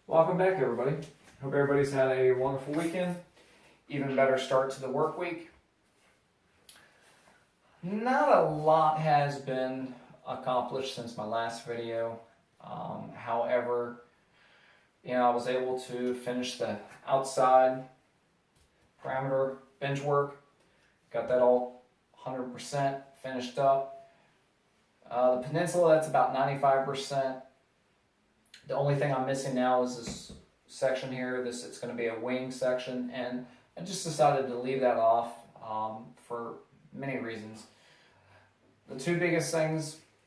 Welcome back, everybody. Hope everybody's had a wonderful weekend. Even better start to the work week. Not a lot has been accomplished since my last video. However, I was able to finish the outside parameter bench work. Got that all 100% finished up. The peninsula, that's about 95%. The only thing I'm missing now is this section here. It's going to be a wing section, and I just decided to leave that off for many reasons. The two biggest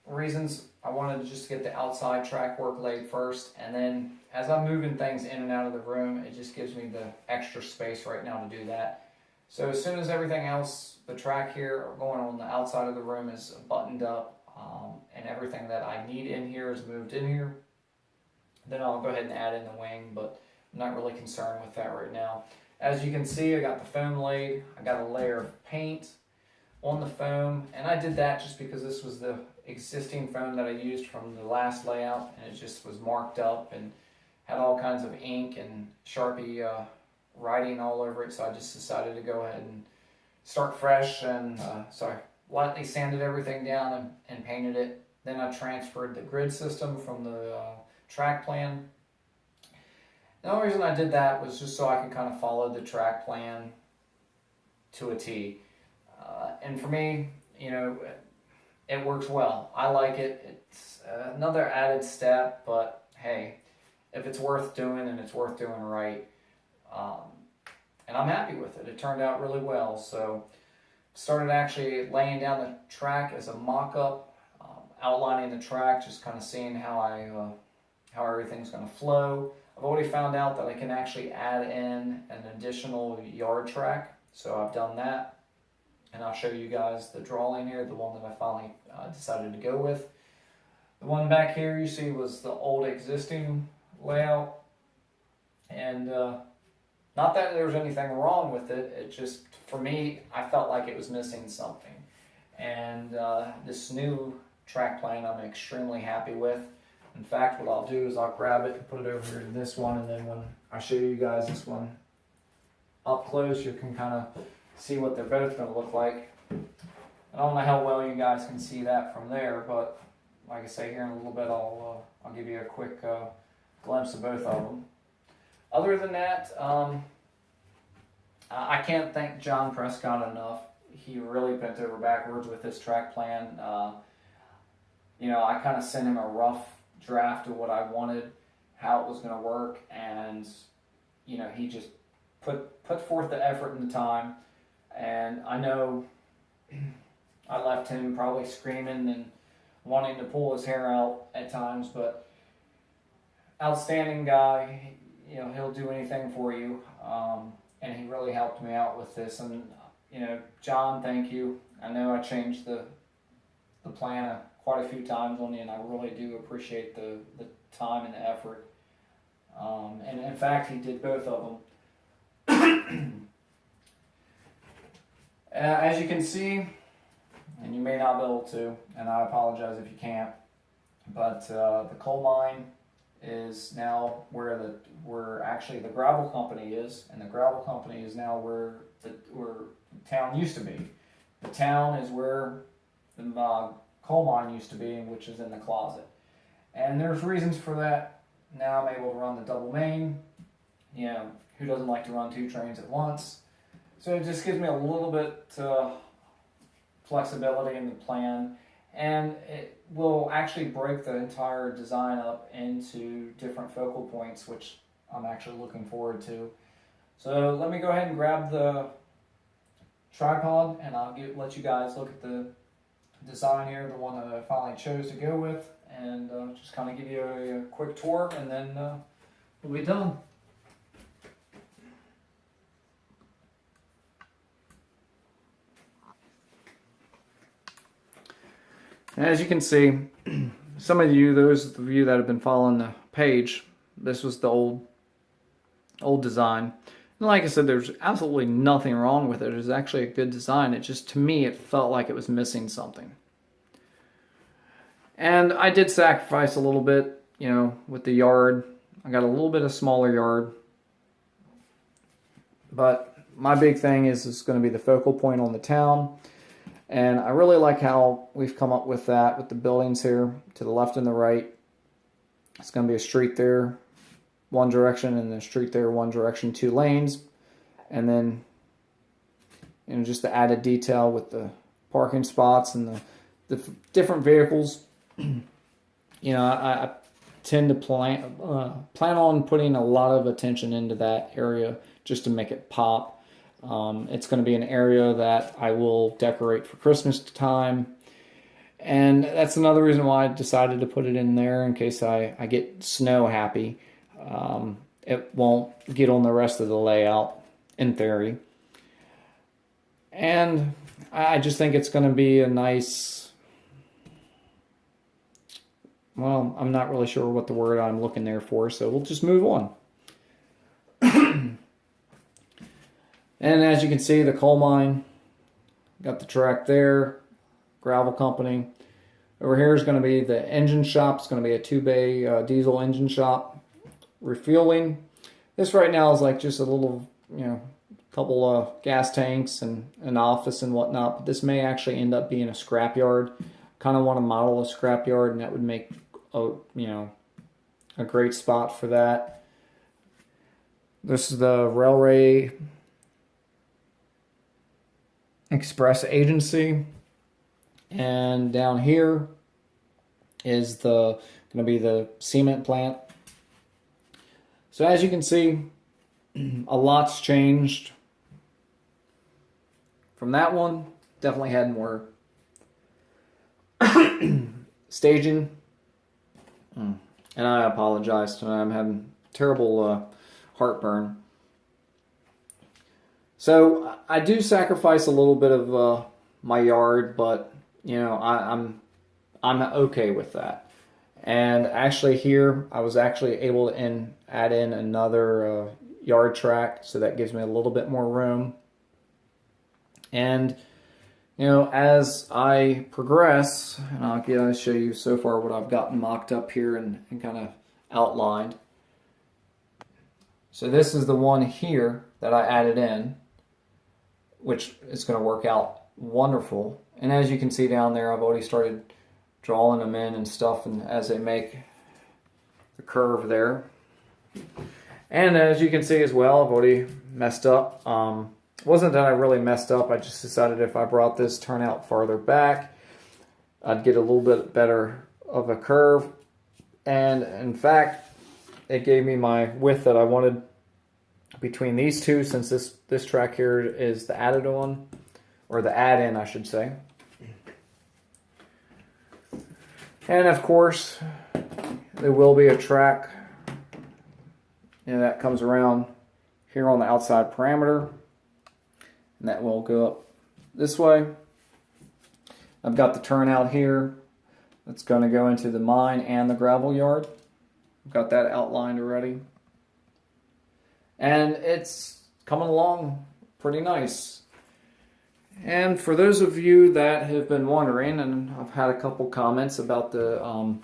reasons, I wanted to just get the outside track work laid first, and then as I'm moving things in and out of the room, it just gives me the extra space right now to do that. So as soon as everything else, the track here going on the outside of the room is buttoned up, and everything that I need in here is moved in here, then I'll go ahead and add in the wing, but I'm not really concerned with that right now. As you can see, I got the foam laid. I got a layer of paint on the foam, and I did that just because this was the existing foam that I used from the last layout, and it just was marked up and had all kinds of ink and Sharpie writing all over it, so I just decided to go ahead and start fresh, and lightly sanded everything down and painted it. Then I transferred the grid system from the track plan. The only reason I did that was just so I could kind of follow the track plan to a T. And for me, it works well. I like it. It's another added step, but hey, if it's worth doing and it's worth doing right, and I'm happy with it. It turned out really well. So started actually laying down the track as a mock-up, outlining the track, just kind of seeing how everything's going to flow. I've already found out that I can actually add in an additional yard track, so I've done that, and I'll show you guys the drawing here, the one that I finally decided to go with. The one back here you see was the old existing layout, and not that there was anything wrong with it, it just, for me, I felt like it was missing something. And this new track plan I'm extremely happy with. In fact, what I'll do is I'll grab it and put it over here to this one, and then when I show you guys this one up close, you can kind of see what they're both going to look like. I don't know how well you guys can see that from there, but like I say, here in a little bit I'll give you a quick glimpse of both of them. Other than that, I can't thank John Prescott enough. He really bent over backwards with this track plan. I kind of sent him a rough draft of what I wanted, how it was going to work, and he just put forth the effort and the time. And I know I left him probably screaming and wanting to pull his hair out at times, but outstanding guy. He'll do anything for you, and he really helped me out with this. And John, thank you. I know I changed the plan quite a few times on you, and I really do appreciate the time and the effort. And in fact, he did both of them. As you can see, and you may not be able to, and I apologize if you can't, but the coal mine is now where actually the gravel company is, and the gravel company is now where the town used to be. The town is where the coal mine used to be, which is in the closet. And there's reasons for that. Now I'm able to run the double main. Who doesn't like to run two trains at once? So it just gives me a little bit flexibility in the plan, and it will actually break the entire design up into different focal points, which I'm actually looking forward to. So let me go ahead and grab the tripod, and I'll let you guys look at the design here, the one that I finally chose to go with, and just kind of give you a quick tour, and then we'll be done. As you can see, those of you that have been following the page, this was the old design. And like I said, there's absolutely nothing wrong with it. It was actually a good design. It just, to me, it felt like it was missing something. And I did sacrifice a little bit, with the yard. I got a little bit of smaller yard, but my big thing is it's going to be the focal point on the town. And I really like how we've come up with that with the buildings here to the left and the right. It's going to be a street there, one direction, and a street there, one direction, 2 lanes. And then, you know, just the added detail with the parking spots and the different vehicles. You know, I tend to plan on putting a lot of attention into that area just to make it pop. It's going to be an area that I will decorate for Christmas time. And that's another reason why I decided to put it in there, in case I get snow happy. It won't get on the rest of the layout, in theory. And I just think it's going to be a nice, well, I'm not really sure what the word I'm looking there for, so we'll just move on. And as you can see, the coal mine, got the track there, gravel company. Over here is going to be the engine shop. It's going to be a 2-bay diesel engine shop. Refueling. This right now is like just a little, you know, couple of gas tanks and an office and whatnot. But this may actually end up being a scrapyard. Kind of want to model a scrapyard, and that would make a great spot for that. This is the Railway Express Agency, and down here is going to be the cement plant. So as you can see, a lot's changed from that one. Definitely had more staging, and I apologize tonight. I'm having terrible heartburn. So I do sacrifice a little bit of my yard, but you know, I'm okay with that. And actually here, I was actually able to add in another yard track, so that gives me a little bit more room. And you know, as I progress, and I'll show you so far what I've gotten mocked up here and kind of outlined. So this is the one here that I added in, which is going to work out wonderful. And as you can see down there, I've already started drawing them in and stuff, and as they make the curve there. And as you can see as well, I've already messed up. It wasn't that I really messed up, I just decided if I brought this turnout farther back, I'd get a little bit better of a curve. And in fact, it gave me my width that I wanted between these two, since this track here is the added on, or the add-in I should say. And of course, there will be a track, you know, that comes around here on the outside parameter, and that will go up this way. I've got the turnout here that's going to go into the mine and the gravel yard. I've got that outlined already. And it's coming along pretty nice. And for those of you that have been wondering, and I've had a couple comments about the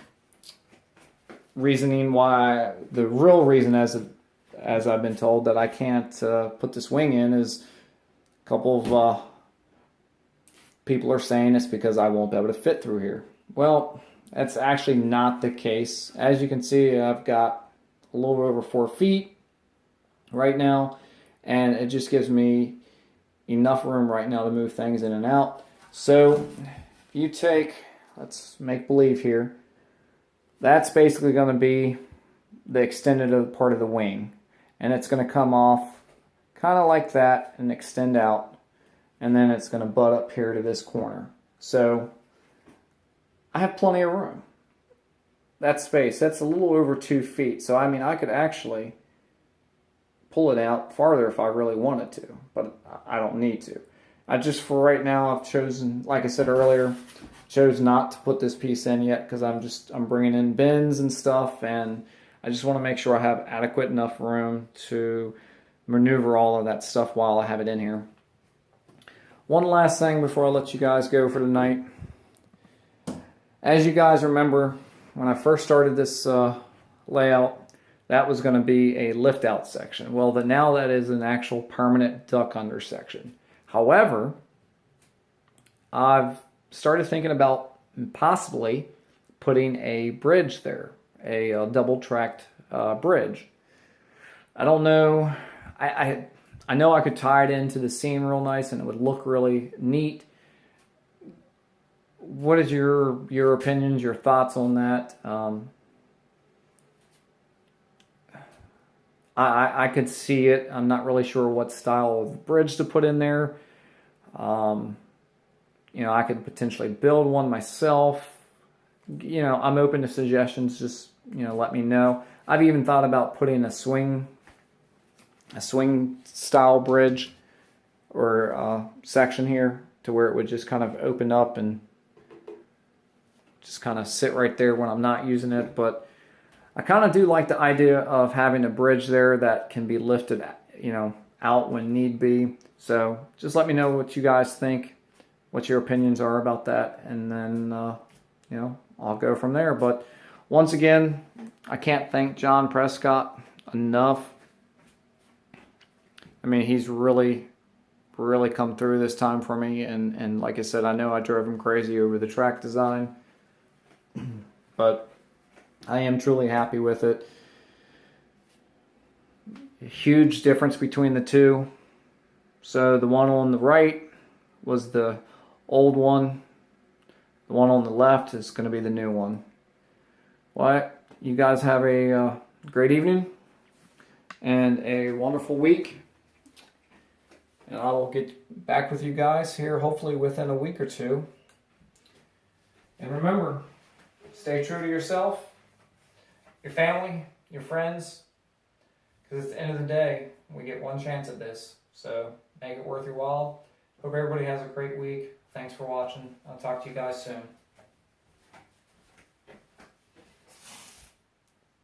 reasoning why, the real reason as I've been told that I can't put this wing in is a couple of people are saying it's because I won't be able to fit through here. Well, that's actually not the case. As you can see, I've got a little over 4 feet right now, and it just gives me enough room right now to move things in and out. So if you take, let's make believe here, that's basically going to be the extended part of the wing, and it's going to come off kind of like that and extend out, and then it's going to butt up here to this corner. So I have plenty of room. That space, that's a little over 2 feet, so I mean I could actually pull it out farther if I really wanted to, but I don't need to. I just, for right now, I've chosen, like I said earlier, chose not to put this piece in yet because I'm bringing in bins and stuff, and I just want to make sure I have adequate enough room to maneuver all of that stuff while I have it in here. One last thing before I let you guys go for tonight. As you guys remember, when I first started this layout, that was going to be a lift out section. Well, now that is an actual permanent duck under section. However, I've started thinking about possibly putting a bridge there, a double tracked bridge. I don't know. I know I could tie it into the scene real nice and it would look really neat. What is your opinions, your thoughts on that? I could see it. I'm not really sure what style of bridge to put in there. I could potentially build one myself. I'm open to suggestions. Just, let me know. I've even thought about putting a swing style bridge or section here to where it would just kind of open up and just kind of sit right there when I'm not using it. But I kind of do like the idea of having a bridge there that can be lifted, out when need be. So just let me know what you guys think, what your opinions are about that, and then, I'll go from there. But once again, I can't thank John Prescott enough. I mean, he's really, really come through this time for me. And like I said, I know I drove him crazy over the track design, but I am truly happy with it. A huge difference between the two. So the one on the right was the old one. The one on the left is going to be the new one. Well, you guys have a great evening and a wonderful week. And I will get back with you guys here hopefully within a week or two. And remember, stay true to yourself, your family, your friends, because at the end of the day, we get one chance at this. So make it worth your while. Hope everybody has a great week. Thanks for watching. I'll talk to you guys soon.